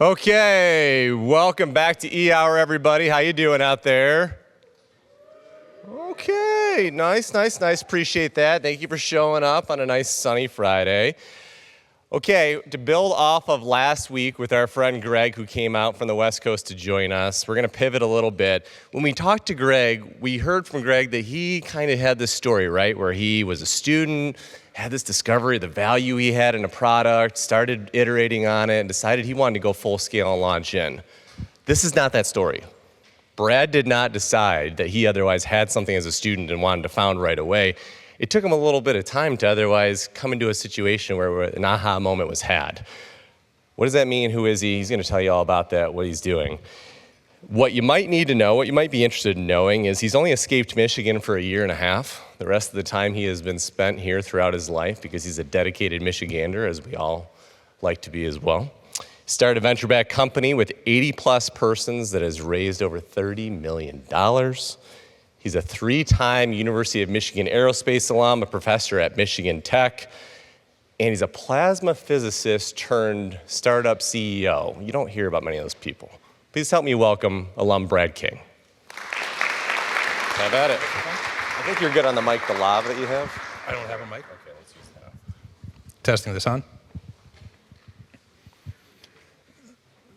Okay, welcome back to EHour, everybody. How you doing out there? Okay, nice. Appreciate that. Thank you for showing up on a nice sunny Friday. Okay, to build off of last week with our friend Greg, who came out from the West Coast to join us, we're going to pivot a little bit. When we talked to Greg, we heard from Greg that he kind of had this story, right, where he was a student, had this discovery of the value he had in a product, started iterating on it, and decided he wanted to go full scale and launch in. This is not that story. Brad did not decide that he otherwise had something as a student and wanted to found right away. It took him a little bit of time to otherwise come into a situation where an aha moment was had. What does that mean? Who is he? He's going to tell you all about that, what he's doing. What you might need to know, what you might be interested in knowing, is he's only escaped Michigan for a year and a half. The rest of the time he has been spent here throughout his life because he's a dedicated Michigander, as we all like to be as well. He started a venture-backed company with 80-plus persons that has raised over $30 million. He's a 3-time University of Michigan aerospace alum, a professor at Michigan Tech, and he's a plasma physicist turned startup CEO. You don't hear about many of those people. Please help me welcome alum Brad King. Have at it. I think you're good on the mic, the lav that you have. I don't have a mic. Okay, let's use that. Testing this on.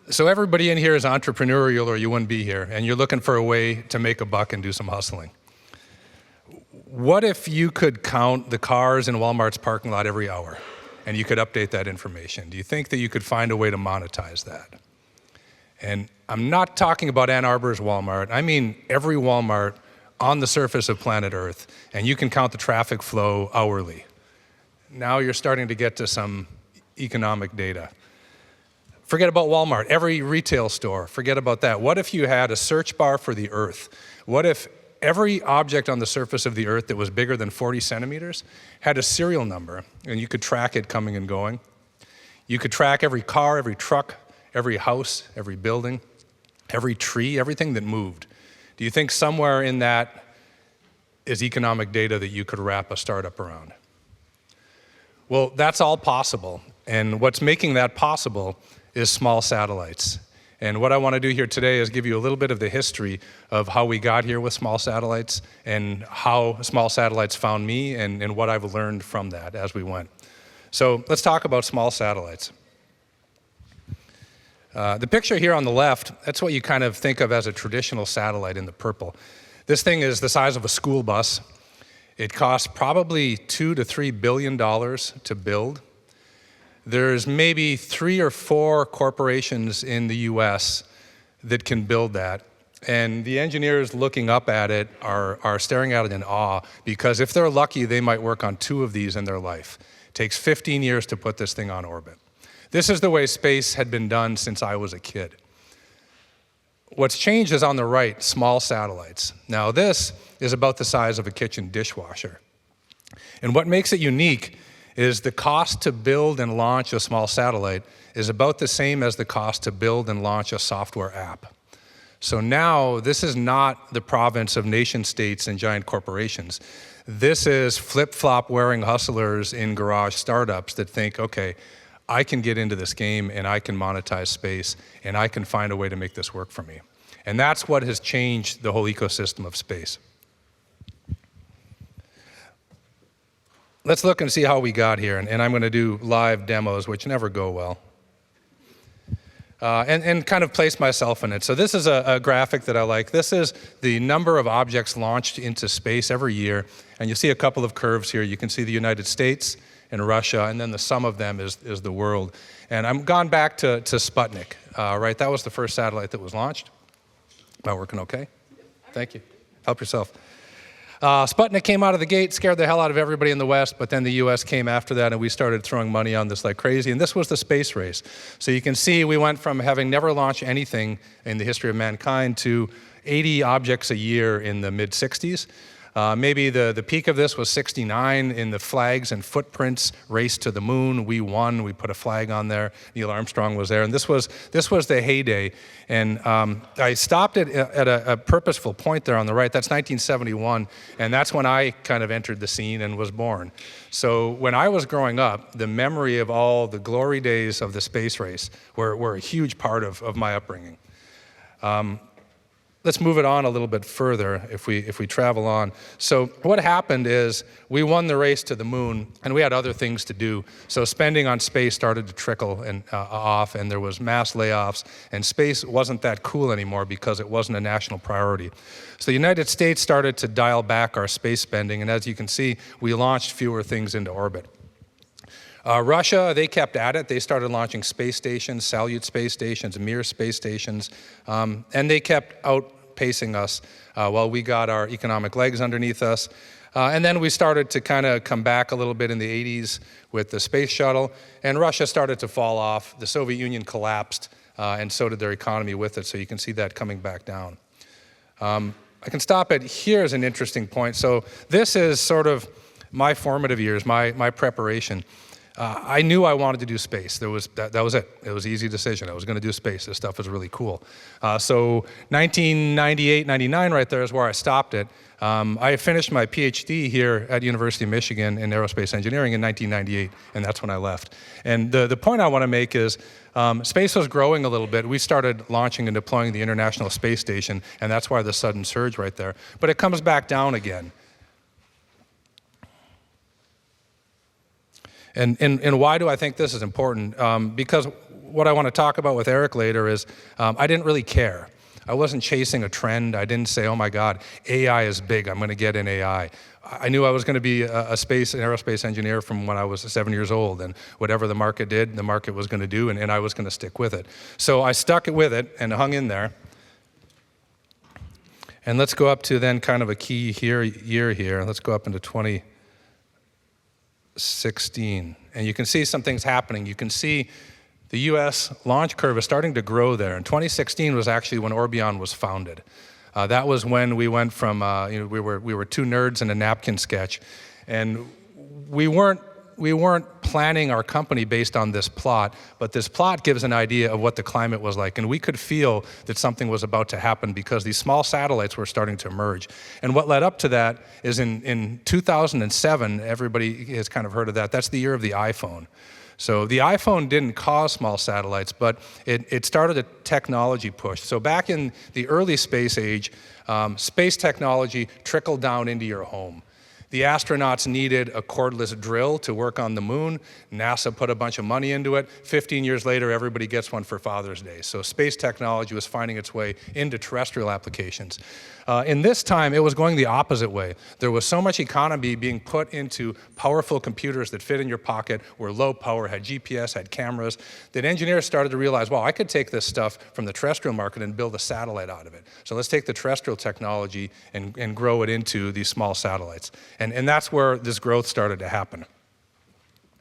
So everybody in here is entrepreneurial or you wouldn't be here, and you're looking for a way to make a buck and do some hustling. What if you could count the cars in Walmart's parking lot every hour, and you could update that information? Do you think that you could find a way to monetize that? And I'm not talking about Ann Arbor's Walmart. I mean every Walmart on the surface of planet Earth, and you can count the traffic flow hourly. Now you're starting to get to some economic data. Forget about Walmart, every retail store, forget about that. What if you had a search bar for the Earth? What if every object on the surface of the Earth that was bigger than 40 centimeters had a serial number, and you could track it coming and going? You could track every car, every truck, every house, every building, every tree, everything that moved. Do you think somewhere in that is economic data that you could wrap a startup around? Well, that's all possible. And what's making that possible is small satellites. And what I want to do here today is give you a little bit of the history of how we got here with small satellites and how small satellites found me and what I've learned from that as we went. So let's talk about small satellites. The picture here on the left, that's what you kind of think of as a traditional satellite in the purple. This thing is the size of a school bus. It costs probably $2 to $3 billion to build. There's maybe 3 or 4 corporations in the US that can build that. And the engineers looking up at it are staring at it in awe, because if they're lucky, they might work on 2 of these in their life. It takes 15 years to put this thing on orbit. This is the way space had been done since I was a kid. What's changed is on the right, small satellites. Now this is about the size of a kitchen dishwasher. And what makes it unique is the cost to build and launch a small satellite is about the same as the cost to build and launch a software app. So now this is not the province of nation states and giant corporations. This is flip-flop wearing hustlers in garage startups that think, okay, I can get into this game and I can monetize space and I can find a way to make this work for me. And that's what has changed the whole ecosystem of space. Let's look and see how we got here, and I'm going to do live demos, which never go well, and kind of place myself in it. So this is a graphic that I like. This is the number of objects launched into space every year, and you see a couple of curves here. You can see the United States and Russia, and then the sum of them is the world. And I'm gone back to Sputnik, right? That was the first satellite that was launched. Am I working okay? Thank you. Help yourself. Sputnik came out of the gate, scared the hell out of everybody in the West, but then the US came after that and we started throwing money on this like crazy, and this was the space race. So you can see we went from having never launched anything in the history of mankind to 80 objects a year in the mid-60s. Maybe the peak of this was '69 in the Flags and Footprints race to the moon. We won. We put a flag on there. Neil Armstrong was there, and this was the heyday. And I stopped it at a purposeful point there on the right. That's 1971, and that's when I kind of entered the scene and was born. So when I was growing up, the memory of all the glory days of the space race were a huge part of my upbringing. Let's move it on a little bit further if we travel on. So what happened is we won the race to the moon, and we had other things to do. So spending on space started to trickle off, and there was mass layoffs, and space wasn't that cool anymore because it wasn't a national priority. So the United States started to dial back our space spending, and as you can see, we launched fewer things into orbit. Russia, they kept at it. They started launching space stations, Salyut space stations, Mir space stations, and they kept outpacing us while we got our economic legs underneath us. And then we started to kind of come back a little bit in the 80s with the space shuttle, and Russia started to fall off. The Soviet Union collapsed, and so did their economy with it, so you can see that coming back down. I can stop it. Here's an interesting point. So this is sort of my formative years, my preparation. I knew I wanted to do space. That was it. It was an easy decision. I was going to do space. This stuff was really cool. So 1998, 99 right there is where I stopped it. I finished my PhD here at Univeristy of Michigan in aerospace engineering in 1998, and that's when I left. And the point I want to make is space was growing a little bit. We started launching and deploying the International Space Station, and that's why the sudden surge right there. But it comes back down again. And why do I think this is important? Because what I want to talk about with Eric later is I didn't really care. I wasn't chasing a trend. I didn't say, oh my God, AI is big, I'm going to get in AI. I knew I was going to be an aerospace engineer from when I was 7 years old, and whatever the market did, the market was going to do, and I was going to stick with it. So I stuck with it and hung in there. And let's go up to then kind of a key year here. Let's go up into 2016, and you can see some things happening. You can see the U.S. launch curve is starting to grow there. And 2016 was actually when Orbion was founded. That was when we went from we were two nerds in a napkin sketch, and we weren't planning our company based on this plot, but this plot gives an idea of what the climate was like, and we could feel that something was about to happen because these small satellites were starting to emerge. And what led up to that is in 2007, everybody has kind of heard of that. That's the year of the iPhone. So the iPhone didn't cause small satellites, but it started a technology push. So back in the early space age, space technology trickled down into your home. The astronauts needed a cordless drill to work on the moon. NASA put a bunch of money into it. 15 years later, everybody gets one for Father's Day. So space technology was finding its way into terrestrial applications. In this time, it was going the opposite way. There was so much economy being put into powerful computers that fit in your pocket, were low power, had GPS, had cameras, that engineers started to realize, wow, I could take this stuff from the terrestrial market and build a satellite out of it. So let's take the terrestrial technology and grow it into these small satellites. And that's where this growth started to happen.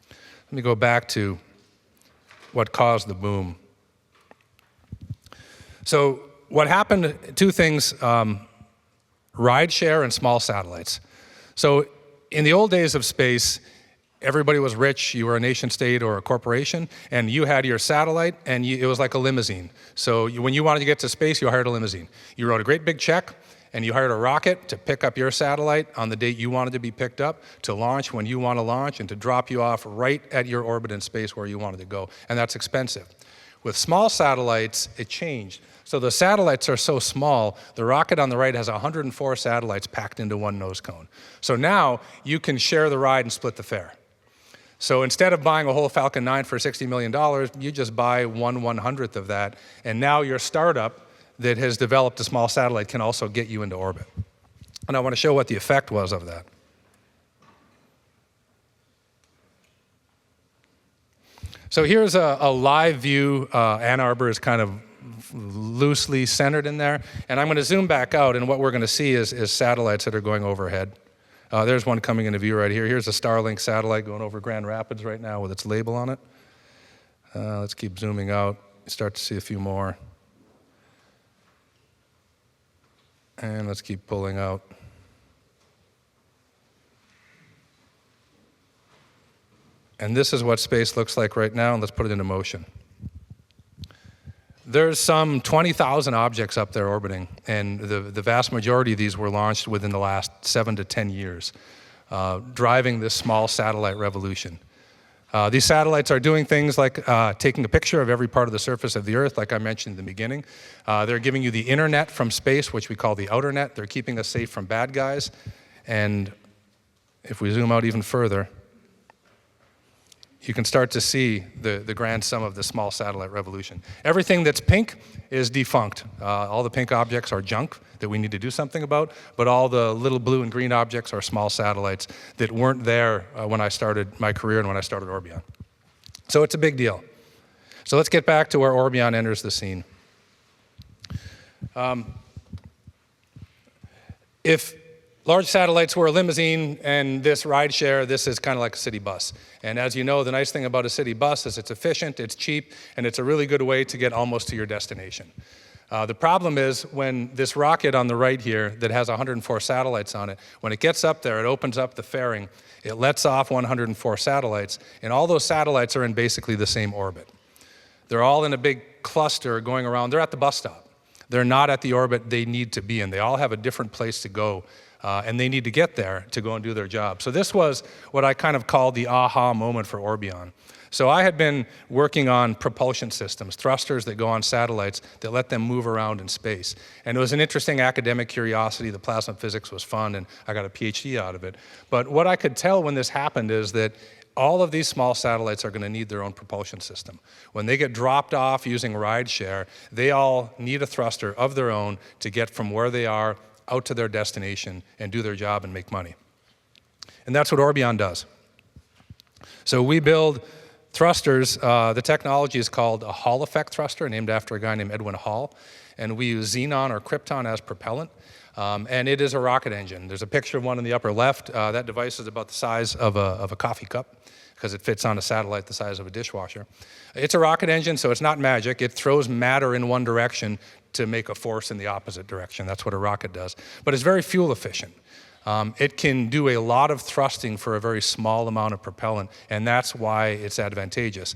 Let me go back to what caused the boom. So what happened, two things, rideshare and small satellites. So in the old days of space, everybody was rich. You were a nation state or a corporation, and you had your satellite, and it was like a limousine. So when you wanted to get to space, you hired a limousine. You wrote a great big check, and you hired a rocket to pick up your satellite on the date you wanted to be picked up, to launch when you want to launch, and to drop you off right at your orbit in space where you wanted to go. And that's expensive. With small satellites, it changed. So the satellites are so small, the rocket on the right has 104 satellites packed into one nose cone. So now you can share the ride and split the fare. So instead of buying a whole Falcon 9 for $60 million, you just buy 1/100th of that, and now your startup that has developed a small satellite can also get you into orbit. And I want to show what the effect was of that. So here's a live view. Ann Arbor is kind of loosely centered in there. And I'm going to zoom back out, and what we're going to see is satellites that are going overhead. There's one coming into view right here. Here's a Starlink satellite going over Grand Rapids right now with its label on it. Let's keep zooming out. Start to see a few more. And let's keep pulling out. And this is what space looks like right now, and let's put it into motion. There's some 20,000 objects up there orbiting, and the vast majority of these were launched within the last 7 to 10 years, driving this small satellite revolution. These satellites are doing things like taking a picture of every part of the surface of the Earth, like I mentioned in the beginning. They're giving you the internet from space, which we call the outer net. They're keeping us safe from bad guys. And if we zoom out even further, you can start to see the grand sum of the small satellite revolution. Everything that's pink is defunct. All the pink objects are junk that we need to do something about, but all the little blue and green objects are small satellites that weren't there when I started my career and when I started Orbion. So it's a big deal. So let's get back to where Orbion enters the scene. If large satellites were a limousine and this rideshare, this is kind of like a city bus. And as you know, the nice thing about a city bus is it's efficient, it's cheap, and it's a really good way to get almost to your destination. The problem is when this rocket on the right here that has 104 satellites on it, when it gets up there, it opens up the fairing, it lets off 104 satellites, and all those satellites are in basically the same orbit. They're all in a big cluster going around. They're at the bus stop. They're not at the orbit they need to be in. They all have a different place to go. And they need to get there to go and do their job. So this was what I kind of called the aha moment for Orbion. So I had been working on propulsion systems, thrusters that go on satellites that let them move around in space. And it was an interesting academic curiosity. The plasma physics was fun, and I got a PhD out of it. But what I could tell when this happened is that all of these small satellites are going to need their own propulsion system. When they get dropped off using rideshare, they all need a thruster of their own to get from where they are out to their destination and do their job and make money. And that's what Orbion does. So we build thrusters. The technology is called a Hall effect thruster, named after a guy named Edwin Hall. And we use xenon or krypton as propellant. And it is a rocket engine. There's a picture of one in the upper left. That device is about the size of a coffee cup because it fits on a satellite the size of a dishwasher. It's a rocket engine, so it's not magic. It throws matter in one direction to make a force in the opposite direction. That's what a rocket does. But it's very fuel efficient. It can do a lot of thrusting for a very small amount of propellant, and that's why it's advantageous.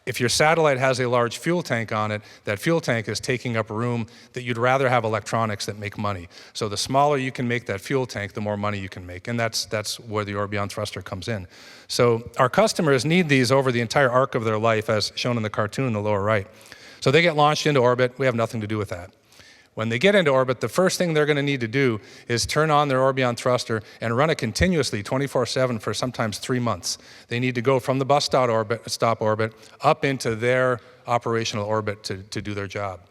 If your satellite has a large fuel tank on it, that fuel tank is taking up room that you'd rather have electronics that make money. So the smaller you can make that fuel tank, the more money you can make, and that's where the Orbion thruster comes in. So our customers need these over the entire arc of their life, as shown in the cartoon in the lower right. So they get launched into orbit. We have nothing to do with that. When they get into orbit, the first thing they're going to need to do is turn on their Orbion thruster and run it continuously 24/7 for sometimes 3 months. They need to go from the bus stop orbit up into their operational orbit to do their job.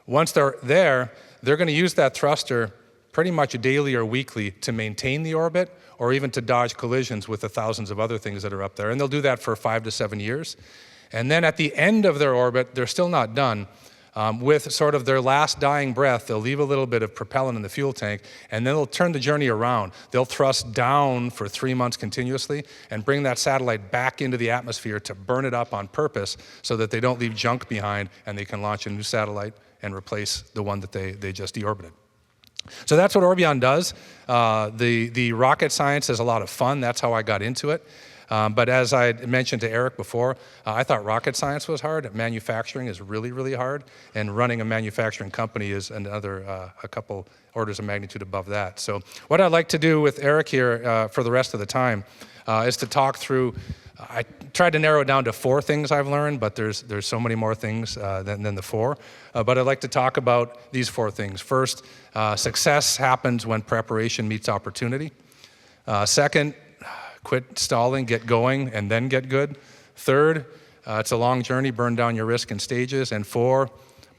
Once they're there, they're going to use that thruster pretty much daily or weekly to maintain the orbit or even to dodge collisions with the thousands of other things that are up there. And they'll do that for 5 to 7 years. And then at the end of their orbit, they're still not done. With sort of their last dying breath, they'll leave a little bit of propellant in the fuel tank, and then they'll turn the journey around. They'll thrust down for 3 months continuously and bring that satellite back into the atmosphere to burn it up on purpose so that they don't leave junk behind and they can launch a new satellite and replace the one that they just deorbited. So that's what Orbion does. The rocket science is a lot of fun. That's how I got into it. But as I mentioned to Eric before, I thought rocket science was hard. Manufacturing is really, really hard. And running a manufacturing company is another, a couple orders of magnitude above that. So what I'd like to do with Eric here for the rest of the time is to talk through, I tried to narrow it down to 4 things I've learned, but there's so many more things than the 4. But I'd like to talk about these 4 things. First, success happens when preparation meets opportunity. Second, quit stalling, get going, and then get good. Third, it's a long journey, burn down your risk in stages. And 4,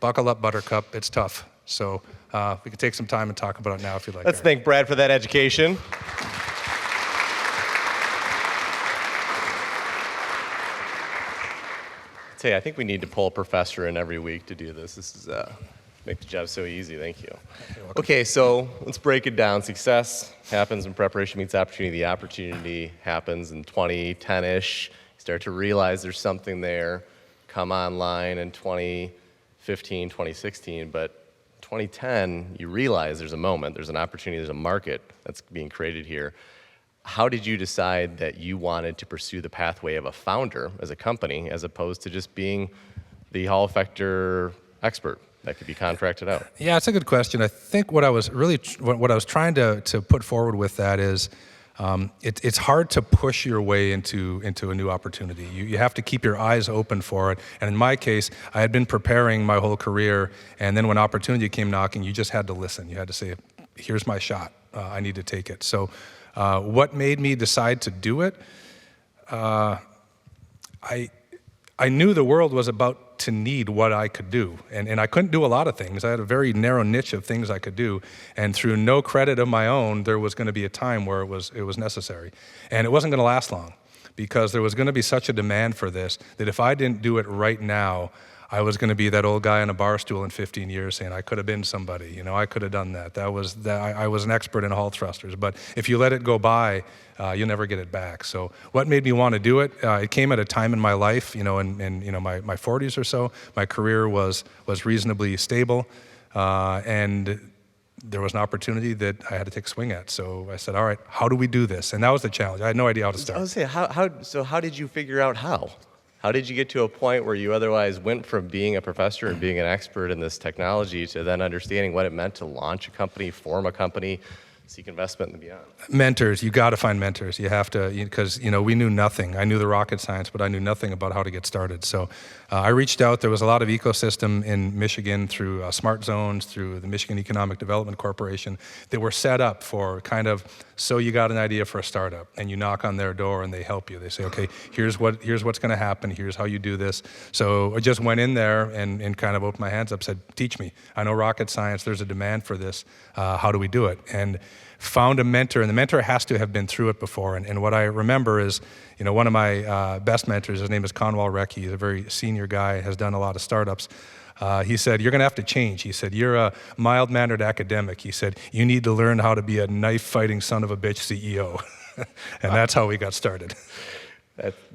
buckle up, Buttercup, it's tough. So we can take some time and talk about it now if you'd like. Let's thank Brad for that education. Hey, I think we need to pull a professor in every week to do this. This is make the job so easy. Thank you. Okay, so let's break it down. Success happens when preparation meets opportunity. The opportunity happens in 2010-ish. You start to realize there's something there. Come online in 2015, 2016, but 2010, you realize there's a moment, there's an opportunity, there's a market that's being created here. how did you decide that you wanted to pursue the pathway of a founder as a company as opposed to just being the Hall effector expert that could be contracted out? Yeah, it's a good question. I think what I was trying to put forward with that is it's hard to push your way into a new opportunity. You have to keep your eyes open for it. And in my case, I had been preparing my whole career, and then when opportunity came knocking, you just had to listen. You had to say, here's my shot. I need to take it. So what made me decide to do it? I knew the world was about to need what I could do. And I couldn't do a lot of things. I had a very narrow niche of things I could do. And through no credit of my own, there was going to be a time where it was necessary. And it wasn't going to last long, because there was going to be such a demand for this that if I didn't do it right now, I was going to be that old guy on a bar stool in 15 years saying, I could have been somebody, I could have done that. I was an expert in Hall thrusters. But if you let it go by, you'll never get it back. So what made me want to do it? It came at a time in my life, in my 40s or so. My career was reasonably stable, and there was an opportunity that I had to take a swing at. So I said, all right, how do we do this? And that was the challenge. I had no idea how to start. I was saying, how did you figure out how? How did you get to a point where you otherwise went from being a professor and being an expert in this technology to then understanding what it meant to launch a company, form a company, seek investment and beyond? Mentors. You got to find mentors. You have to, because we knew nothing. I knew the rocket science, but I knew nothing about how to get started. So I reached out. There was a lot of ecosystem in Michigan through Smart Zones, through the Michigan Economic Development Corporation, that were set up for kind of, so you got an idea for a startup, and you knock on their door and they help you. They say, okay, here's what's going to happen. Here's how you do this. So I just went in there and kind of opened my hands up, said, teach me. I know rocket science. There's a demand for this. How do we do it? And found a mentor, and the mentor has to have been through it before. And what I remember is, one of my best mentors, his name is Conwal Recchi. He's a very senior guy, has done a lot of startups. He said, you're going to have to change. He said, you're a mild-mannered academic. He said, you need to learn how to be a knife-fighting son of a bitch CEO. And that's how we got started.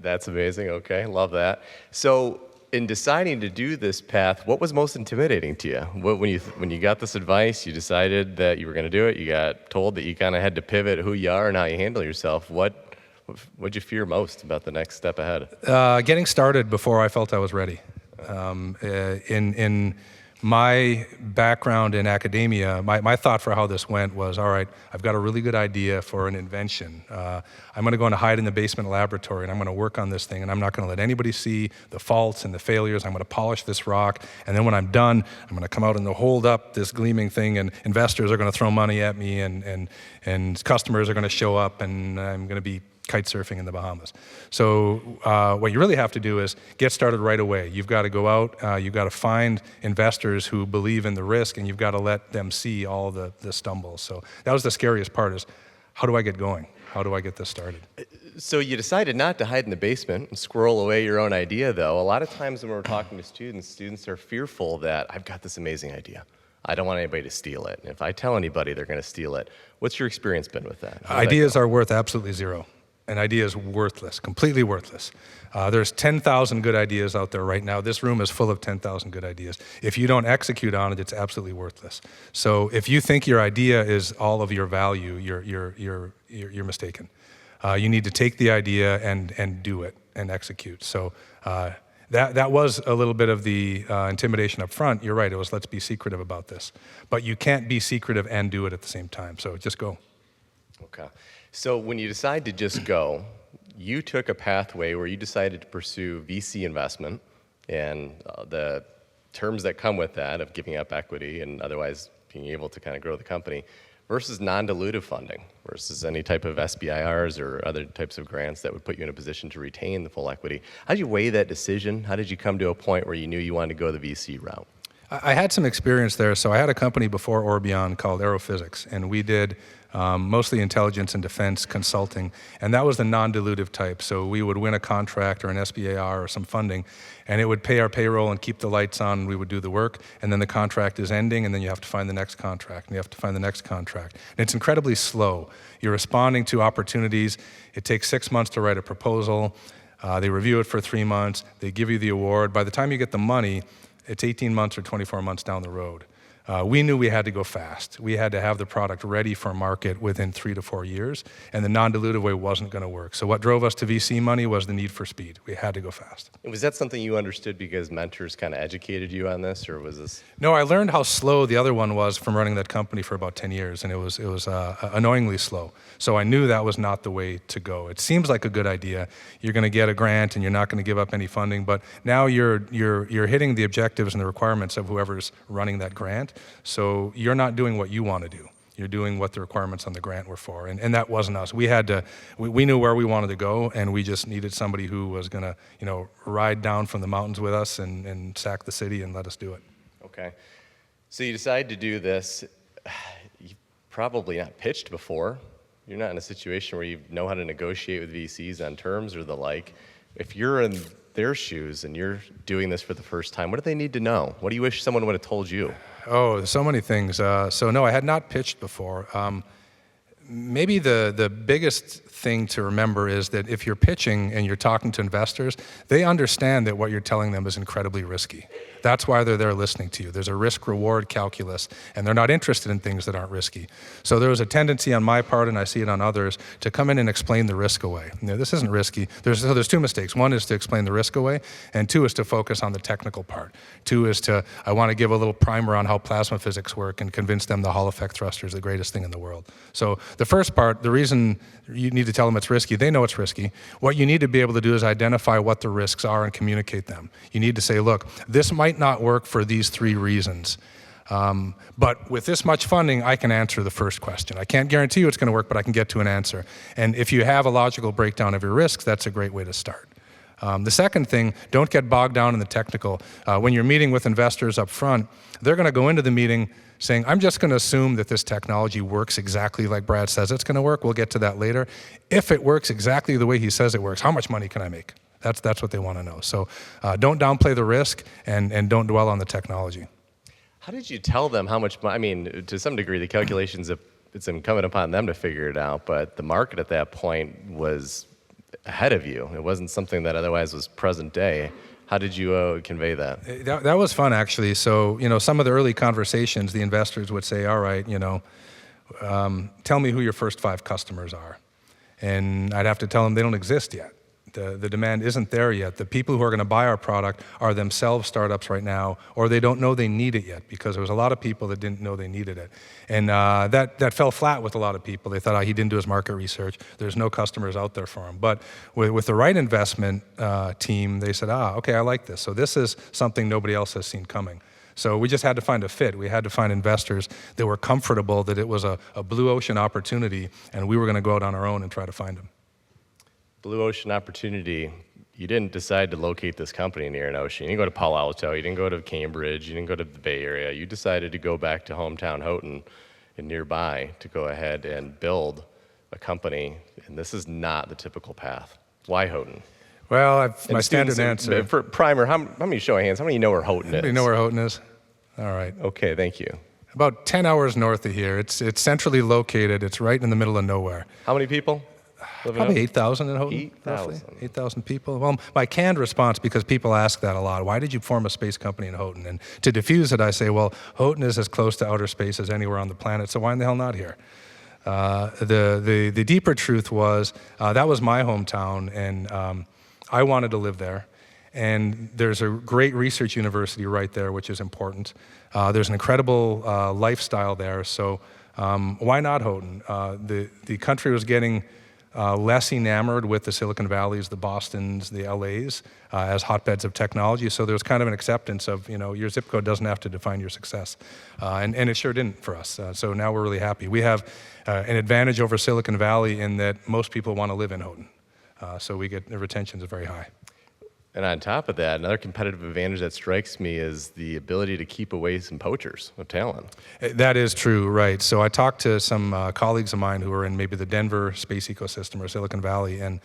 That's amazing. Okay, love that. So in deciding to do this path, what was most intimidating to you? When you got this advice, you decided that you were going to do it, you got told that you kind of had to pivot who you are and how you handle yourself. What'd you fear most about the next step ahead? Getting started before I felt I was ready. In my background in academia, my thought for how this went was, all right, I've got a really good idea for an invention. I'm going to go and hide in the basement laboratory, and I'm going to work on this thing, and I'm not going to let anybody see the faults and the failures. I'm going to polish this rock, and then when I'm done, I'm going to come out and hold up this gleaming thing, and investors are going to throw money at me, and customers are going to show up, and I'm going to be kite surfing in the Bahamas. So what you really have to do is get started right away. You've got to go out, you've got to find investors who believe in the risk, and you've got to let them see all the stumbles. So that was the scariest part, is how do I get going? How do I get this started? So you decided not to hide in the basement and squirrel away your own idea, though. A lot of times when we're talking to students are fearful that I've got this amazing idea. I don't want anybody to steal it. And if I tell anybody, they're going to steal it. What's your experience been with that? Ideas are worth absolutely zero. An idea is worthless, completely worthless. There's 10,000 good ideas out there right now. This room is full of 10,000 good ideas. If you don't execute on it, it's absolutely worthless. So if you think your idea is all of your value, you're mistaken. You need to take the idea and do it and execute. So that was a little bit of the intimidation up front. You're right. It was, let's be secretive about this. But you can't be secretive and do it at the same time. So just go. Okay. So when you decide to just go, you took a pathway where you decided to pursue VC investment and the terms that come with that of giving up equity and otherwise being able to kind of grow the company versus non-dilutive funding versus any type of SBIRs or other types of grants that would put you in a position to retain the full equity. How did you weigh that decision? How did you come to a point where you knew you wanted to go the VC route? I had some experience there. So I had a company before Orbion called Aerophysics, and we did mostly intelligence and defense consulting, and that was the non-dilutive type. So we would win a contract or an SBIR or some funding, and it would pay our payroll and keep the lights on, and we would do the work, and then the contract is ending, and then you have to find the next contract, and you have to find the next contract. And it's incredibly slow. You're responding to opportunities. It takes 6 months to write a proposal. They review it for 3 months. They give you the award. By the time you get the money, it's 18 months or 24 months down the road. We knew we had to go fast. We had to have the product ready for market within 3 to 4 years, and the non-dilutive way wasn't going to work. So what drove us to VC money was the need for speed. We had to go fast. And was that something you understood because mentors kind of educated you on this, or was this? No, I learned how slow the other one was from running that company for about 10 years, and it was annoyingly slow. So I knew that was not the way to go. It seems like a good idea. You're going to get a grant, and you're not going to give up any funding, but now you're hitting the objectives and the requirements of whoever's running that grant. So you're not doing what you want to do. You're doing what the requirements on the grant were for, and that wasn't us. We knew where we wanted to go, and we just needed somebody who was going to, ride down from the mountains with us and sack the city and let us do it. Okay. So you decide to do this. You've probably not pitched before. You're not in a situation where you know how to negotiate with VCs on terms or the like. If you're in their shoes and you're doing this for the first time, what do they need to know? What do you wish someone would have told you? Oh, so many things. So no, I had not pitched before. Maybe the biggest thing to remember is that if you're pitching and you're talking to investors, they understand that what you're telling them is incredibly risky. That's why they're there listening to you. There's a risk-reward calculus, and they're not interested in things that aren't risky. So there was a tendency on my part, and I see it on others, to come in and explain the risk away. This isn't risky. There's two mistakes. One is to explain the risk away, and two is to focus on the technical part. Two is I want to give a little primer on how plasma physics work and convince them the Hall effect thruster is the greatest thing in the world. So the first part, the reason you need to tell them it's risky, they know it's risky. What you need to be able to do is identify what the risks are and communicate them. You need to say, look, this might not work for these 3 reasons. But with this much funding, I can answer the first question. I can't guarantee you it's going to work, but I can get to an answer. And if you have a logical breakdown of your risks, that's a great way to start. The second thing, don't get bogged down in the technical. When you're meeting with investors up front, they're going to go into the meeting saying, I'm just going to assume that this technology works exactly like Brad says it's going to work. We'll get to that later. If it works exactly the way he says it works, how much money can I make? That's what they want to know. So don't downplay the risk and don't dwell on the technology. How did you tell them how much money? I mean, to some degree, the calculations, it's incumbent upon them to figure it out, but the market at that point was ahead of you. It wasn't something that otherwise was present day. How did you convey that? That was fun, actually. So, some of the early conversations, the investors would say, all right, tell me who your first 5 customers are. And I'd have to tell them they don't exist yet. The demand isn't there yet. The people who are going to buy our product are themselves startups right now, or they don't know they need it yet, because there was a lot of people that didn't know they needed it. And that fell flat with a lot of people. They thought, he didn't do his market research. There's no customers out there for him. But with the right investment team, they said, okay, I like this. So this is something nobody else has seen coming. So we just had to find a fit. We had to find investors that were comfortable that it was a blue ocean opportunity, and we were going to go out on our own and try to find them. Blue ocean opportunity. You didn't decide to locate this company near an ocean. You didn't go to Palo Alto. You didn't go to Cambridge. You didn't go to the Bay Area. You decided to go back to hometown Houghton and nearby to go ahead and build a company. And this is not the typical path. Why Houghton? Well, my standard answer. For primer, how many show of hands? How many know where Houghton is? You know where Houghton is? All right. Okay, thank you. About 10 hours north of here. It's centrally located. It's right in the middle of nowhere. How many people? Probably 8,000 in Houghton. 8,000. 8,000 people. Well, my canned response, because people ask that a lot, why did you form a space company in Houghton? And to diffuse it, I say, well, Houghton is as close to outer space as anywhere on the planet, so why in the hell not here? The deeper truth was, that was my hometown, and I wanted to live there. And there's a great research university right there, which is important. There's an incredible lifestyle there, so why not Houghton? The country was getting less enamored with the Silicon Valleys, the Bostons, the LAs as hotbeds of technology. So there was kind of an acceptance of, your zip code doesn't have to define your success. And it sure didn't for us. So now we're really happy. We have an advantage over Silicon Valley in that most people want to live in Houghton. So the retention is very high. And on top of that, another competitive advantage that strikes me is the ability to keep away some poachers of talent. That is true, right. So I talked to some colleagues of mine who are in maybe the Denver space ecosystem or Silicon Valley, and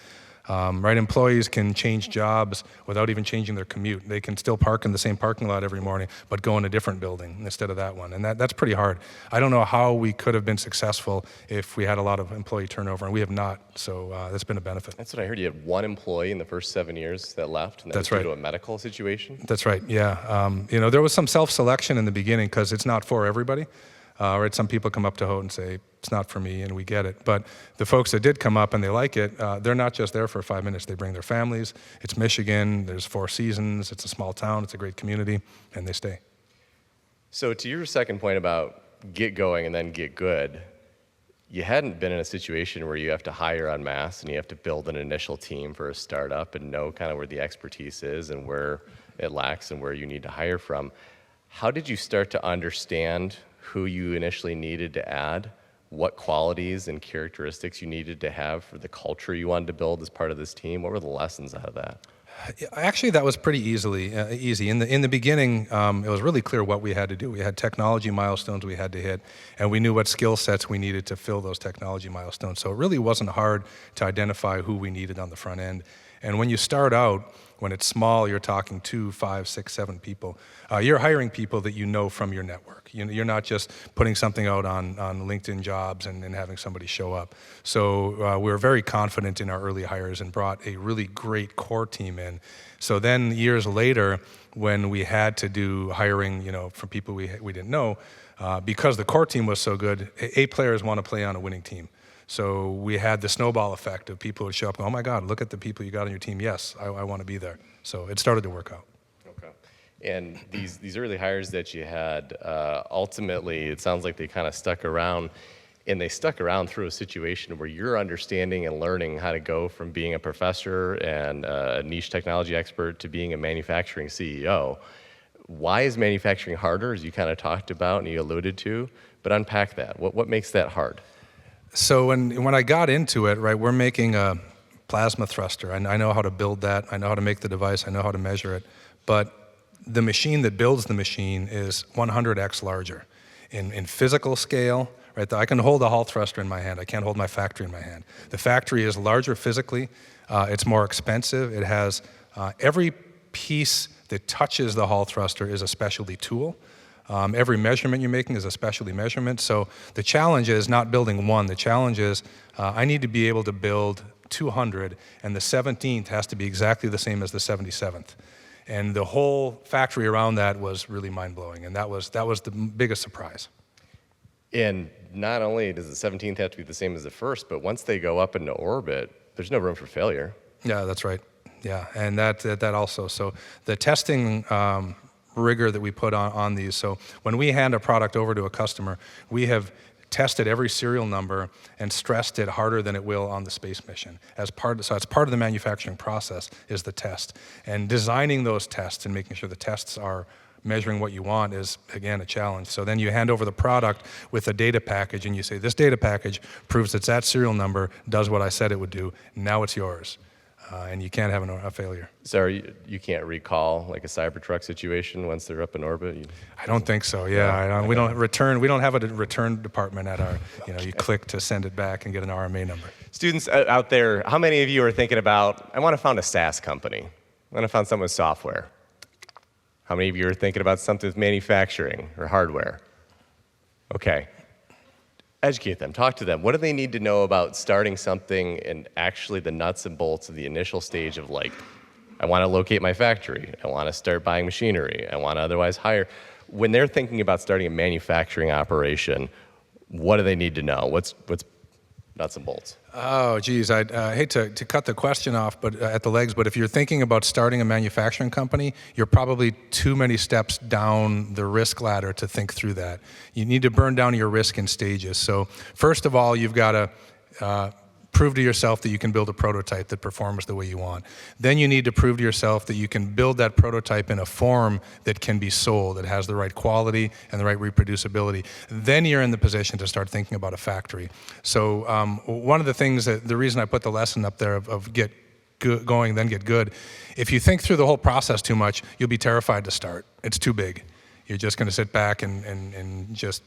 Right? Employees can change jobs without even changing their commute. They can still park in the same parking lot every morning, but go in a different building instead of that one. And that's pretty hard. I don't know how we could have been successful if we had a lot of employee turnover, and we have not. So that's been a benefit. That's what I heard. You had one employee in the first 7 years that left, and that was due to a medical situation? That's right, yeah. There was some self-selection in the beginning because it's not for everybody. Right? Some people come up to Holt and say, it's not for me, and we get it. But the folks that did come up and they like it, they're not just there for 5 minutes. They bring their families. It's Michigan. There's 4 seasons. It's a small town. It's a great community, and they stay. So to your second point about get going and then get good, you hadn't been in a situation where you have to hire en masse and you have to build an initial team for a startup and know kind of where the expertise is and where it lacks and where you need to hire from. How did you start to understand who you initially needed to add, what qualities and characteristics you needed to have for the culture you wanted to build as part of this team? What were the lessons out of that? Actually, that was pretty easy. In the beginning, it was really clear what we had to do. We had technology milestones we had to hit, and we knew what skill sets we needed to fill those technology milestones. So it really wasn't hard to identify who we needed on the front end. And when you start out, when it's small, you're talking 2, 5, 6, 7 people. You're hiring people that you know from your network. You're not just putting something out on LinkedIn Jobs and having somebody show up. So we were very confident in our early hires and brought a really great core team in. So then years later, when we had to do hiring, from people we didn't know, because the core team was so good, A players want to play on a winning team. So we had the snowball effect of people who would show up and go, oh my God, look at the people you got on your team. Yes, I want to be there. So it started to work out. Okay. And these early hires that you had, ultimately, it sounds like they kind of stuck around, and they stuck around through a situation where you're understanding and learning how to go from being a professor and a niche technology expert to being a manufacturing CEO. Why is manufacturing harder, as you kind of talked about and you alluded to? But unpack that. What makes that hard? So when I got into it, right, we're making a plasma thruster. I know how to build that. I know how to make the device. I know how to measure it. But the machine that builds the machine is 100x larger in physical scale. Right, I can hold a Hall thruster in my hand. I can't hold my factory in my hand. The factory is larger physically. It's more expensive. It has every piece that touches the Hall thruster is a specialty tool. Every measurement you're making is a specialty measurement. So the challenge is not building one. The challenge is I need to be able to build 200, and the 17th has to be exactly the same as the 77th. And the whole factory around that was really mind-blowing, and that was the biggest surprise. And not only does the 17th have to be the same as the first, but once they go up into orbit, there's no room for failure. Yeah, that's right. Yeah, and that also. So the testing rigor that we put on these. So when we hand a product over to a customer, we have tested every serial number and stressed it harder than it will on the space mission. So it's part of the manufacturing process is the test. And designing those tests and making sure the tests are measuring what you want is, again, a challenge. So then you hand over the product with a data package and you say, this data package proves that serial number does what I said it would do. Now it's yours. And you can't have a failure. So you can't recall like a Cybertruck situation once they're up in orbit? I don't think so. Yeah, we don't have a return department at our. You click to send it back and get an RMA number. Students out there, how many of you are thinking about? I want to found a SaaS company. I want to found something with software. How many of you are thinking about something with manufacturing or hardware? Okay. Educate them, talk to them. What do they need to know about starting something and actually the nuts and bolts of the initial stage of like, I want to locate my factory. I want to start buying machinery. I want to otherwise hire. When they're thinking about starting a manufacturing operation, what do they need to know? What's nuts and bolts? Oh, geez, I hate to cut the question off at the legs, but if you're thinking about starting a manufacturing company, you're probably too many steps down the risk ladder to think through that. You need to burn down your risk in stages. So first of all, you've got to prove to yourself that you can build a prototype that performs the way you want. Then you need to prove to yourself that you can build that prototype in a form that can be sold, that has the right quality and the right reproducibility. Then you're in the position to start thinking about a factory. So one of the things the reason I put the lesson up there of get going, then get good, if you think through the whole process too much, you'll be terrified to start. It's too big. you're just going to sit back and just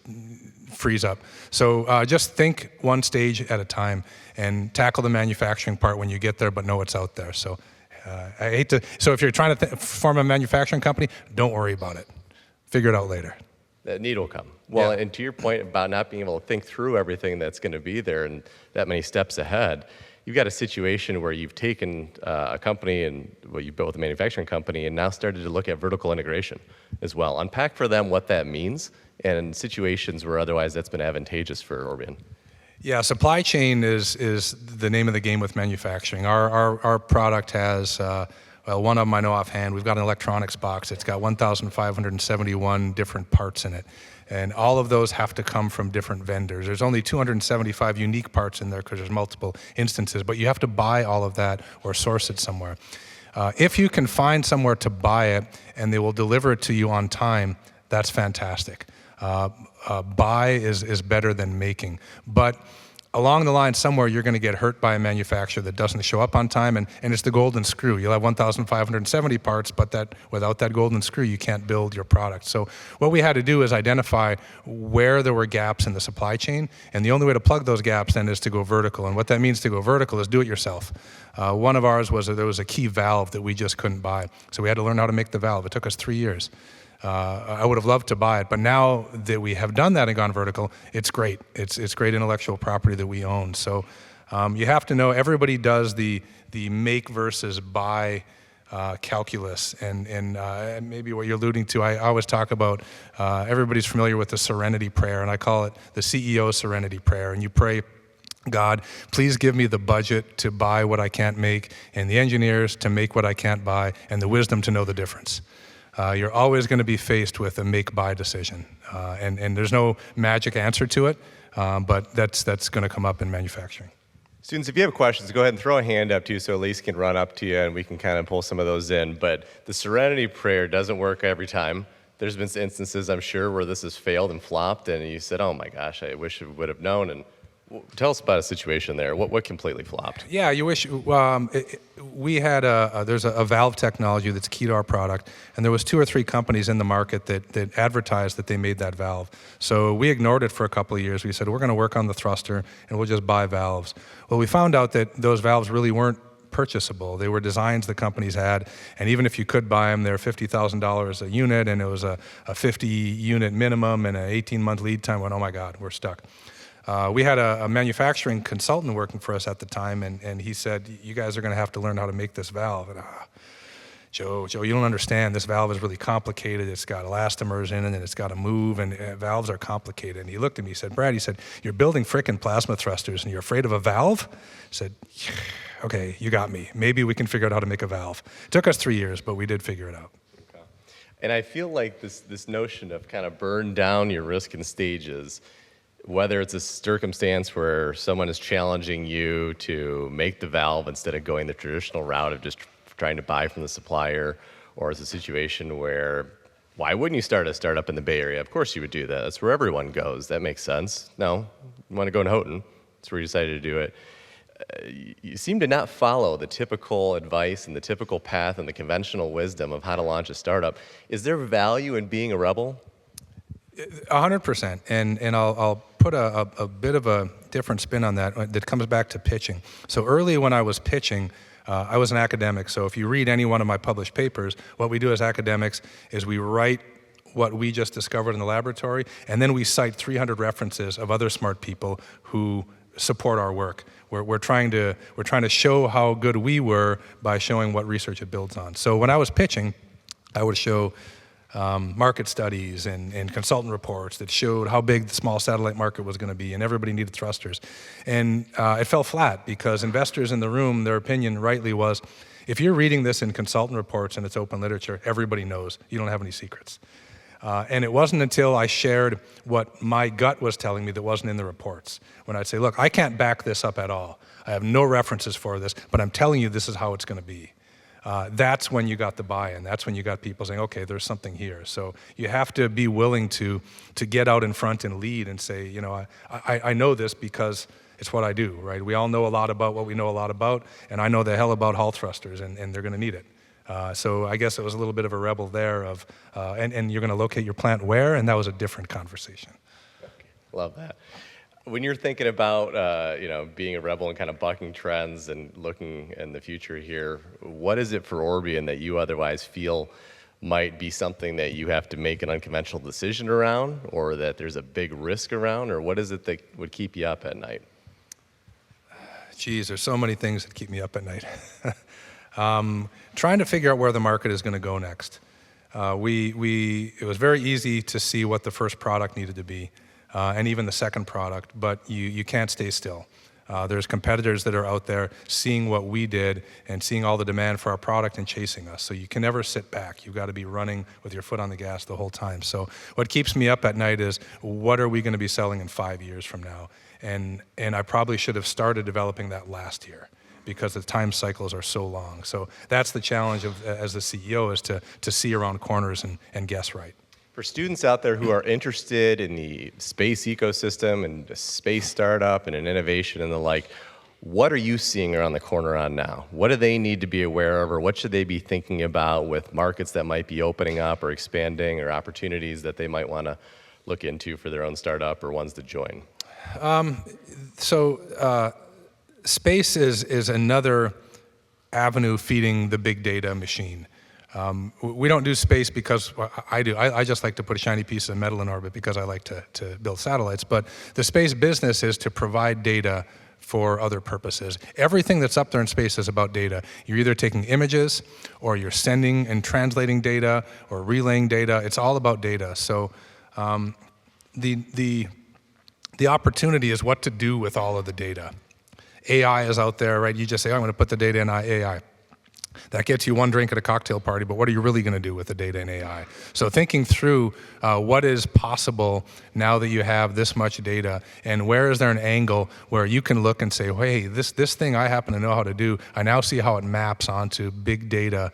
freeze up. So just think one stage at a time and tackle the manufacturing part when you get there, but know it's out there. So I hate to. So if you're trying to form a manufacturing company, don't worry about it. Figure it out later. That need will come. Well, Yeah. and to your point about not being able to think through everything that's going to be there and that many steps ahead, you've got a situation where you've taken a company and you built a manufacturing company and now started to look at vertical integration as well. Unpack for them what that means and in situations where otherwise that's been advantageous for Orbion. Yeah, supply chain is the name of the game with manufacturing. Our product has, well, one of them I know offhand. We've got an electronics box. It's got 1,571 different parts in it. And all of those have to come from different vendors. There's only 275 unique parts in there because there's multiple instances, but you have to buy all of that or source it somewhere. If you can find somewhere to buy it and they will deliver it to you on time, that's fantastic. Buy is better than making. But along the line somewhere, you're going to get hurt by a manufacturer that doesn't show up on time, and it's the golden screw. You'll have 1,570 parts, but without that golden screw, you can't build your product. So what we had to do is identify where there were gaps in the supply chain, and the only way to plug those gaps then is to go vertical. And what that means to go vertical is do it yourself. One of ours was there was a key valve that we just couldn't buy, so we had to learn how to make the valve. It took us 3 years. I would have loved to buy it, but now that we have done that and gone vertical, it's great. It's great intellectual property that we own. So you have to know everybody does the make versus buy calculus, and maybe what you're alluding to. I always talk about everybody's familiar with the Serenity Prayer, and I call it the CEO Serenity Prayer. And you pray, God, please give me the budget to buy what I can't make, and the engineers to make what I can't buy, and the wisdom to know the difference. You're always going to be faced with a make-buy decision, and there's no magic answer to it, but that's going to come up in manufacturing. Students, if you have questions, go ahead and throw a hand up too so Elise can run up to you and we can kind of pull some of those in. But the Serenity Prayer doesn't work every time. There's been instances, I'm sure, where this has failed and flopped, and you said, oh my gosh, I wish I would have known. And tell us about a situation there. What completely flopped? Yeah, you wish. We had there's a valve technology that's key to our product, and there was 2 or 3 companies in the market that advertised that they made that valve. So we ignored it for a couple of years. We said we're going to work on the thruster and we'll just buy valves. Well, we found out that those valves really weren't purchasable. They were designs the companies had, and even if you could buy them, they're $50,000 a unit, and it was a 50-unit minimum and an 18-month lead time. Went, oh my God, we're stuck. We had a manufacturing consultant working for us at the time, and he said, you guys are going to have to learn how to make this valve. And, Joe, you don't understand. This valve is really complicated. It's got elastomers in it, and it's got to move, and valves are complicated. And he looked at me, he said, Brad, he said, you're building frickin' plasma thrusters, and you're afraid of a valve? I said, okay, you got me. Maybe we can figure out how to make a valve. It took us 3 years, but we did figure it out. Okay. And I feel like this notion of kind of burn down your risk in stages, whether it's a circumstance where someone is challenging you to make the valve instead of going the traditional route of just trying to buy from the supplier, or it's a situation where, why wouldn't you start a startup in the Bay Area? Of course you would do that. That's where everyone goes. That makes sense. No, you want to go in Houghton. That's where you decided to do it. You seem to not follow the typical advice and the typical path and the conventional wisdom of how to launch a startup. Is there value in being a rebel? 100%, and I'll put a bit of a different spin on that comes back to pitching. So early when I was pitching, I was an academic, so if you read any one of my published papers, what we do as academics is we write what we just discovered in the laboratory, and then we cite 300 references of other smart people who support our work. We're trying to show how good we were by showing what research it builds on. So when I was pitching, I would show market studies and consultant reports that showed how big the small satellite market was going to be, and everybody needed thrusters. And it fell flat because investors in the room, their opinion rightly was, if you're reading this in consultant reports and it's open literature, everybody knows. You don't have any secrets. And it wasn't until I shared what my gut was telling me that wasn't in the reports, when I'd say, look, I can't back this up at all. I have no references for this, but I'm telling you this is how it's going to be. That's when you got the buy-in. That's when you got people saying, okay, there's something here. So you have to be willing to get out in front and lead and say, you know, I know this because it's what I do, right? We all know a lot about what we know a lot about, and I know the hell about Hall thrusters, and they're going to need it. So I guess it was a little bit of a rebel there of, and you're going to locate your plant where? And that was a different conversation. Love that. When you're thinking about, being a rebel and kind of bucking trends and looking in the future here, what is it for Orbion that you otherwise feel might be something that you have to make an unconventional decision around, or that there's a big risk around, or what is it that would keep you up at night? Geez, there's so many things that keep me up at night. Trying to figure out where the market is going to go next. It was very easy to see what the first product needed to be. And even the second product, but you can't stay still. There's competitors that are out there seeing what we did and seeing all the demand for our product and chasing us. So you can never sit back. You've got to be running with your foot on the gas the whole time. So what keeps me up at night is, what are we going to be selling in 5 years from now? And I probably should have started developing that last year, because the time cycles are so long. So that's the challenge as the CEO, is to see around corners and guess right. For students out there who are interested in the space ecosystem and a space startup and an innovation and the like, what are you seeing around the corner on now? What do they need to be aware of, or what should they be thinking about with markets that might be opening up or expanding, or opportunities that they might want to look into for their own startup or ones to join? Space is another avenue feeding the big data machine. We don't do space because I do. I just like to put a shiny piece of metal in orbit because I like to build satellites. But the space business is to provide data for other purposes. Everything that's up there in space is about data. You're either taking images, or you're sending and translating data, or relaying data. It's all about data. So the opportunity is what to do with all of the data. AI is out there, right? You just say, oh, I'm going to put the data in AI. That gets you one drink at a cocktail party, but what are you really going to do with the data in AI? So thinking through what is possible now that you have this much data, and where is there an angle where you can look and say, hey, this thing I happen to know how to do, I now see how it maps onto big data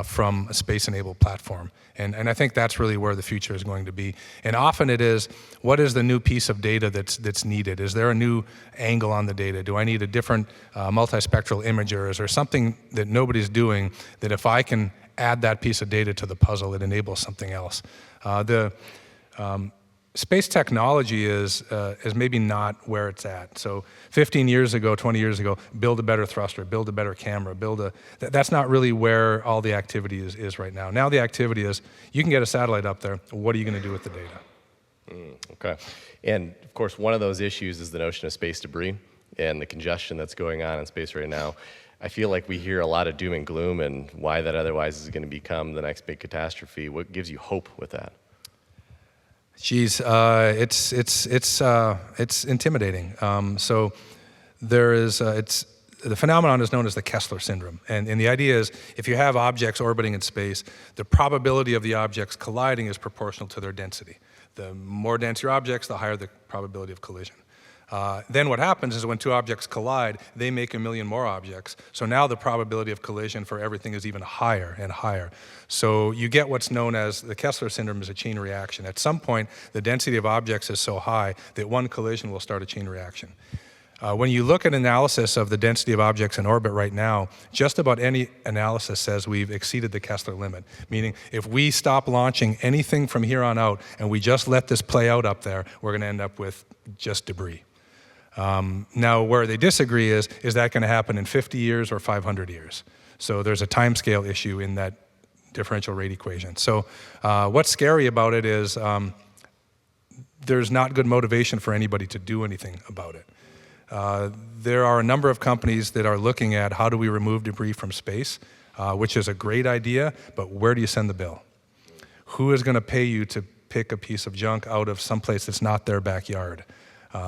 from a space-enabled platform. And I think that's really where the future is going to be. And often it is, what is the new piece of data that's needed? Is there a new angle on the data? Do I need a different multispectral imager? Is there something that nobody's doing that if I can add that piece of data to the puzzle, it enables something else? Space technology is maybe not where it's at. So 15 years ago, 20 years ago, build a better thruster, build a better camera, that's not really where all the activity is right now. Now the activity is, you can get a satellite up there, what are you going to do with the data? Okay. And of course, one of those issues is the notion of space debris and the congestion that's going on in space right now. I feel like we hear a lot of doom and gloom, and why that otherwise is going to become the next big catastrophe. What gives you hope with that? Geez, it's intimidating. So there is, the phenomenon is known as the Kessler syndrome. And the idea is, if you have objects orbiting in space, the probability of the objects colliding is proportional to their density. The more dense your objects, the higher the probability of collision. Then what happens is, when two objects collide, they make a million more objects. So now the probability of collision for everything is even higher and higher. So you get what's known as the Kessler syndrome, is a chain reaction. At some point, the density of objects is so high that one collision will start a chain reaction. When you look at analysis of the density of objects in orbit right now, just about any analysis says we've exceeded the Kessler limit. Meaning, if we stop launching anything from here on out and we just let this play out up there, we're going to end up with just debris. Now, where they disagree is that going to happen in 50 years or 500 years? So there's a timescale issue in that differential rate equation. So what's scary about it is there's not good motivation for anybody to do anything about it. There are a number of companies that are looking at, how do we remove debris from space, which is a great idea, but where do you send the bill? Who is going to pay you to pick a piece of junk out of someplace that's not their backyard?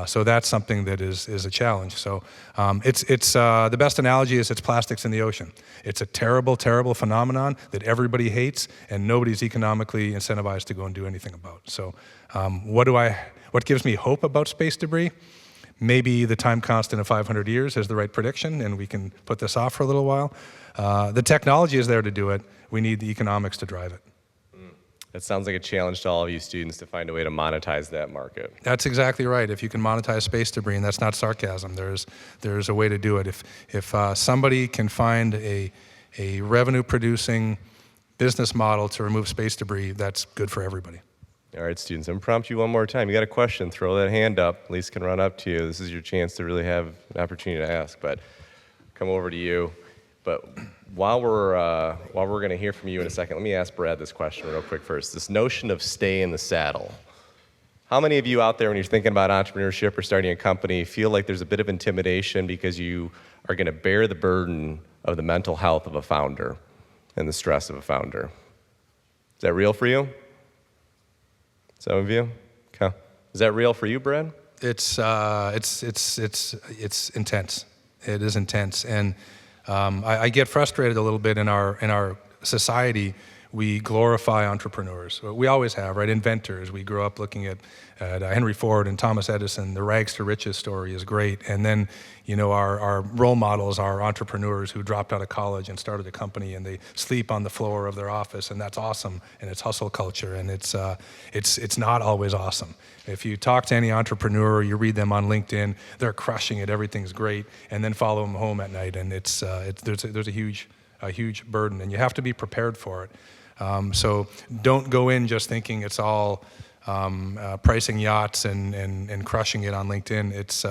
So that's something that is a challenge. So the best analogy is, it's plastics in the ocean. It's a terrible, terrible phenomenon that everybody hates, and nobody's economically incentivized to go and do anything about. So what gives me hope about space debris? Maybe the time constant of 500 years is the right prediction, and we can put this off for a little while. The technology is there to do it. We need the economics to drive it. That sounds like a challenge to all of you students, to find a way to monetize that market. That's exactly right. If you can monetize space debris, and that's not sarcasm, there's a way to do it. If somebody can find a a revenue-producing business model to remove space debris that's good for everybody. All right, students, I'm going to prompt you one more time. You got a question, throw that hand up. Lisa can run up to you. This is your chance to really have an opportunity to ask, but come over to you. But while we're going to hear from you in a second, let me ask Brad this question real quick first. This notion of stay in the saddle. How many of you out there, when you're thinking about entrepreneurship or starting a company, feel like there's a bit of intimidation because you are going to bear the burden of the mental health of a founder and the stress of a founder? Is that real for you? Some of you? Okay. Is that real for you, Brad? It's intense. It is intense, and I get frustrated a little bit in our society. We glorify entrepreneurs. We always have, right? Inventors. We grew up looking at Henry Ford and Thomas Edison. The rags to riches story is great. And then, our role models are entrepreneurs who dropped out of college and started a company, and they sleep on the floor of their office, and that's awesome. And it's hustle culture, and it's not always awesome. If you talk to any entrepreneur, you read them on LinkedIn, they're crushing it. Everything's great, and then follow them home at night, and there's a huge burden, and you have to be prepared for it. So don't go in just thinking it's all pricing yachts and crushing it on LinkedIn. It's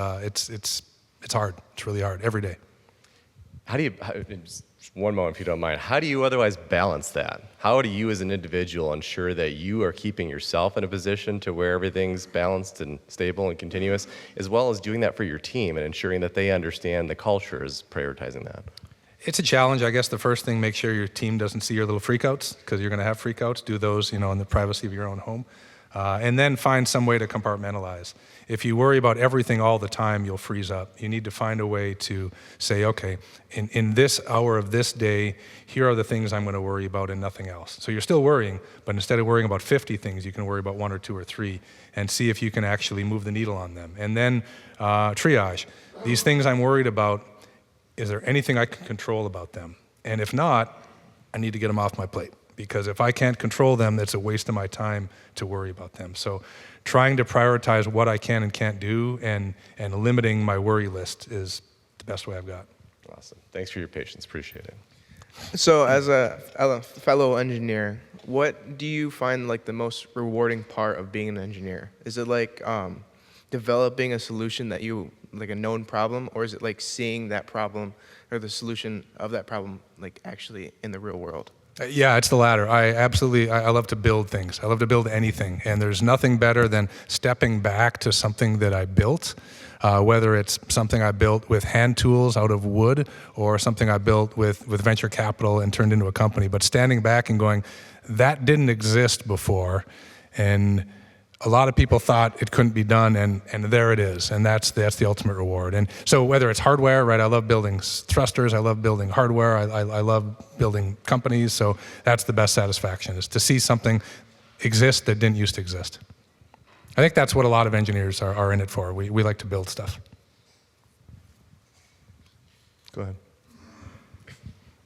hard. It's really hard every day. Just one moment if you don't mind, how do you otherwise balance that? How do you as an individual ensure that you are keeping yourself in a position to where everything's balanced and stable and continuous, as well as doing that for your team and ensuring that they understand the culture is prioritizing that? It's a challenge. I guess the first thing, make sure your team doesn't see your little freakouts, because you're going to have freakouts. Do those, in the privacy of your own home. And then find some way to compartmentalize. If you worry about everything all the time, you'll freeze up. You need to find a way to say, okay, in this hour of this day, here are the things I'm going to worry about and nothing else. So you're still worrying, but instead of worrying about 50 things, you can worry about 1 or 2 or 3 and see if you can actually move the needle on them. And then triage. These things I'm worried about, is there anything I can control about them? And if not, I need to get them off my plate. Because if I can't control them, it's a waste of my time to worry about them. So trying to prioritize what I can and can't do and limiting my worry list is the best way I've got. Awesome. Thanks for your patience. Appreciate it. So as a fellow engineer, what do you find like the most rewarding part of being an engineer? Is it like developing a solution that you, like a known problem, or is it like seeing that problem or the solution of that problem like actually in the real world? Yeah, it's the latter. I love to build things. I love to build anything. And there's nothing better than stepping back to something that I built, whether it's something I built with hand tools out of wood or something I built with venture capital and turned into a company. But standing back and going, that didn't exist before. And a lot of people thought it couldn't be done, and there it is, and that's the ultimate reward. And so whether it's hardware, right? I love building thrusters. I love building hardware. I love building companies. So that's the best satisfaction, is to see something exist that didn't used to exist. I think that's what a lot of engineers are in it for. We like to build stuff. Go ahead.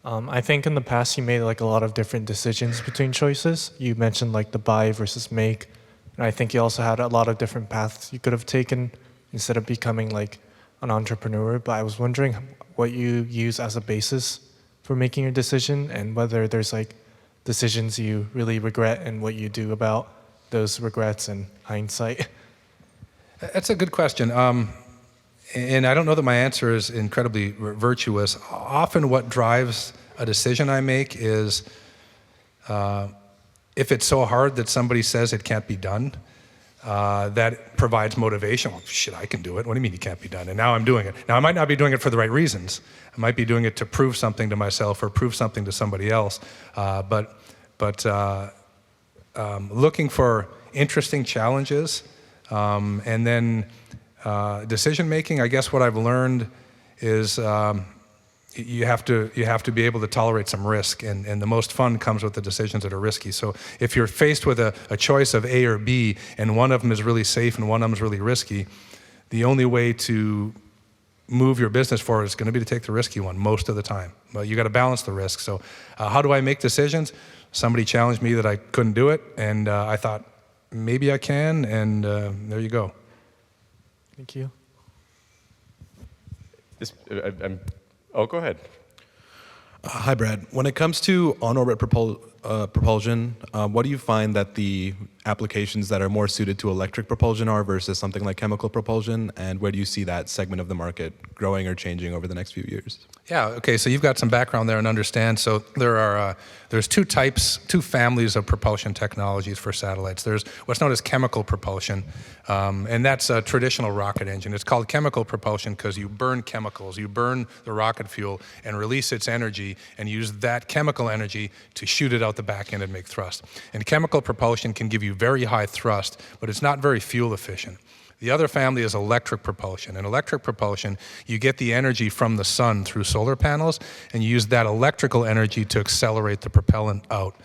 I think in the past you made like a lot of different decisions between choices. You mentioned like the buy versus make. And I think you also had a lot of different paths you could have taken instead of becoming like an entrepreneur. But I was wondering what you use as a basis for making your decision, and whether there's like decisions you really regret and what you do about those regrets in hindsight. That's a good question. And I don't know that my answer is incredibly virtuous. Often what drives a decision I make is if it's so hard that somebody says it can't be done, that provides motivation. Well, shit, I can do it. What do you mean it can't be done? And now I'm doing it. Now, I might not be doing it for the right reasons. I might be doing it to prove something to myself or prove something to somebody else. But looking for interesting challenges and then decision making, I guess what I've learned is you have to be able to tolerate some risk, and the most fun comes with the decisions that are risky. So if you're faced with a choice of A or B, and one of them is really safe and one of them is really risky, the only way to move your business forward is going to be to take the risky one most of the time. But you got to balance the risk. So how do I make decisions? Somebody challenged me that I couldn't do it, and I thought maybe I can, and there you go. Thank you. Oh, go ahead. Hi, Brad. When it comes to on-orbit propulsion, what do you find that the applications that are more suited to electric propulsion are versus something like chemical propulsion? And where do you see that segment of the market growing or changing over the next few years? Yeah, okay, so you've got some background there and understand. So there's two families of propulsion technologies for satellites. There's what's known as chemical propulsion, and that's a traditional rocket engine. It's called chemical propulsion because you burn chemicals, you burn the rocket fuel and release its energy and use that chemical energy to shoot it out the back end and make thrust. And chemical propulsion can give you very high thrust, but it's not very fuel efficient. The other family is electric propulsion. In electric propulsion, you get the energy from the sun through solar panels, and you use that electrical energy to accelerate the propellant out.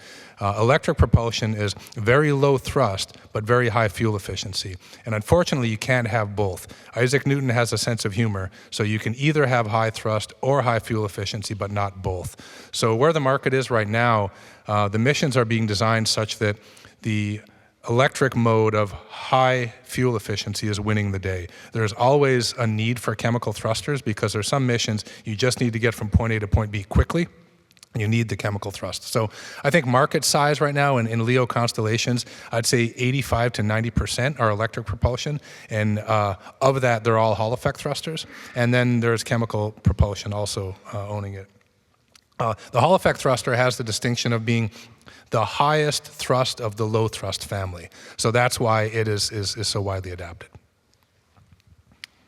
Electric propulsion is very low thrust, but very high fuel efficiency. And unfortunately, you can't have both. Isaac Newton has a sense of humor, so you can either have high thrust or high fuel efficiency, but not both. So where the market is right now, the missions are being designed such that the electric mode of high fuel efficiency is winning the day. There's always a need for chemical thrusters because there's some missions you just need to get from point A to point B quickly, and you need the chemical thrust. So I think market size right now in LEO constellations, I'd say 85 to 90% are electric propulsion, and of that, they're all Hall effect thrusters, and then there's chemical propulsion also owning it. The Hall effect thruster has the distinction of being the highest thrust of the low thrust family. So that's why it is so widely adapted.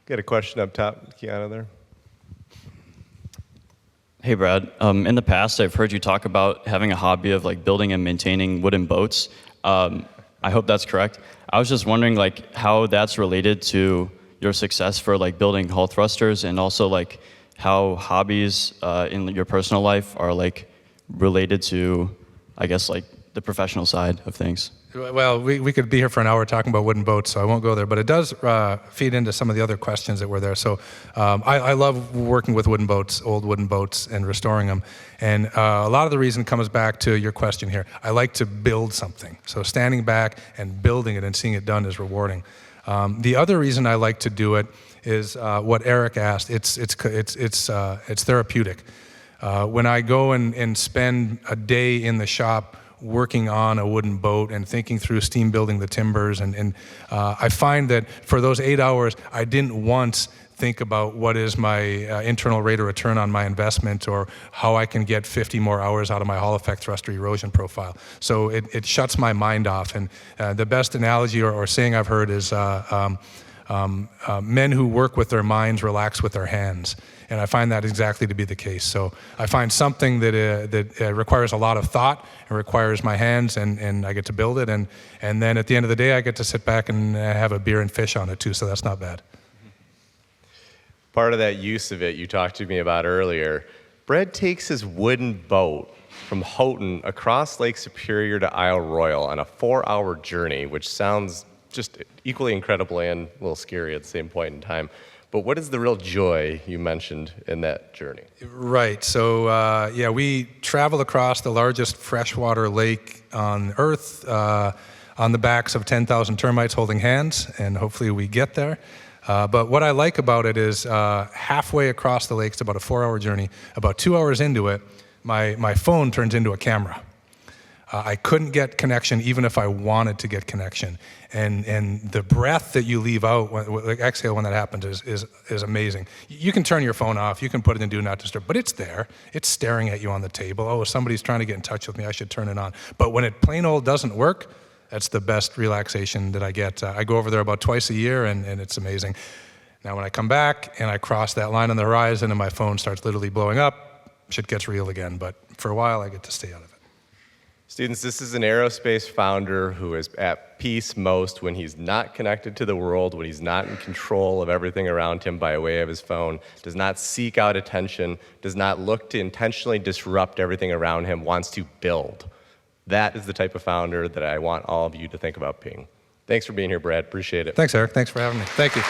Got a question up top, Kiana, there. Hey, Brad. In the past, I've heard you talk about having a hobby of like building and maintaining wooden boats. I hope that's correct. I was just wondering like how that's related to your success for like building hull thrusters, and also like how hobbies in your personal life are like related to, I guess, like the professional side of things. Well, we could be here for an hour talking about wooden boats, so I won't go there. But it does feed into some of the other questions that were there. So I love working with wooden boats, old wooden boats, and restoring them. And a lot of the reason comes back to your question here. I like to build something. So standing back and building it and seeing it done is rewarding. The other reason I like to do it is what Eric asked. It's therapeutic. When I go and spend a day in the shop working on a wooden boat and thinking through steam building the timbers, and I find that for those 8 hours, I didn't once think about what is my internal rate of return on my investment, or how I can get 50 more hours out of my Hall effect thruster erosion profile. So it shuts my mind off. And the best analogy or saying I've heard is men who work with their minds relax with their hands. And I find that exactly to be the case. So I find something that requires a lot of thought and requires my hands, and I get to build it. And then at the end of the day, I get to sit back and have a beer and fish on it too, so that's not bad. Part of that use of it you talked to me about earlier. Brad takes his wooden boat from Houghton across Lake Superior to Isle Royale on a 4-hour journey, which sounds just equally incredible and a little scary at the same point in time. But what is the real joy you mentioned in that journey? Right. So, yeah, we travel across the largest freshwater lake on Earth on the backs of 10,000 termites holding hands, and hopefully we get there. But what I like about it is halfway across the lake, it's about a 4-hour journey. About 2 hours into it, my phone turns into a camera. I couldn't get connection even if I wanted to get connection. And the breath that you leave out, like exhale when that happens, is amazing. You can turn your phone off, you can put it in Do Not Disturb, but it's there. It's staring at you on the table. Oh, somebody's trying to get in touch with me, I should turn it on. But when it plain old doesn't work, that's the best relaxation that I get. I go over there about twice a year, and it's amazing. Now when I come back and I cross that line on the horizon and my phone starts literally blowing up, shit gets real again. But for a while, I get to stay out of it. Students, this is an aerospace founder who is at peace most when he's not connected to the world, when he's not in control of everything around him by way of his phone, does not seek out attention, does not look to intentionally disrupt everything around him, wants to build. That is the type of founder that I want all of you to think about being. Thanks for being here, Brad. Appreciate it. Thanks, Eric. Thanks for having me. Thank you.